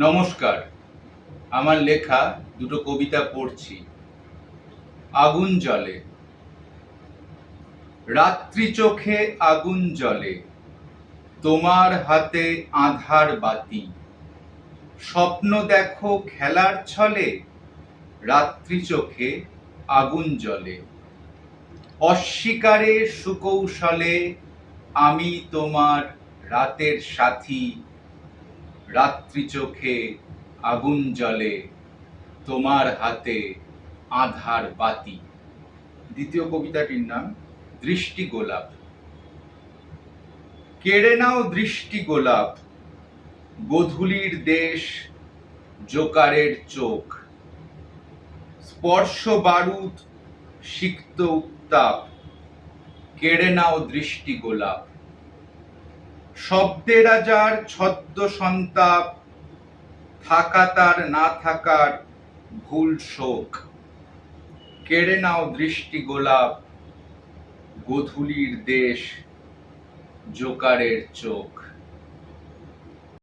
নমস্কার। আমার লেখা দুটো কবিতা পড়ছি। আগুন জ্বলে। রাত্রি চোখে আগুন জ্বলে, তোমার হাতে আঁধার বাতি। স্বপ্ন দেখো খেলার ছলে, রাত্রি চোখে আগুন জ্বলে। অস্বীকারে সুকৌশলে আমি তোমার রাতের সাথী। রাত্রি চোখে আগুন জ্বলে, তোমার হাতে আঁধার বাতি। দ্বিতীয় কবিতাটির নাম দৃষ্টি গোলাপ। কেড়ে নাও দৃষ্টি গোলাপ, গোধূলির দেশ, জোকারের চোখ। স্পর্শ বারুদ, সিক্ত উত্তাপ, কেড়ে নাও দৃষ্টি গোলাপ। শব্দে রাজার ছদ্ম সন্তাপ, থাকা তার না থাকার ভুল শোক। কেড়ে নাও দৃষ্টি গোলাপ, গোধূলির দেশ, জোকারের চোখ।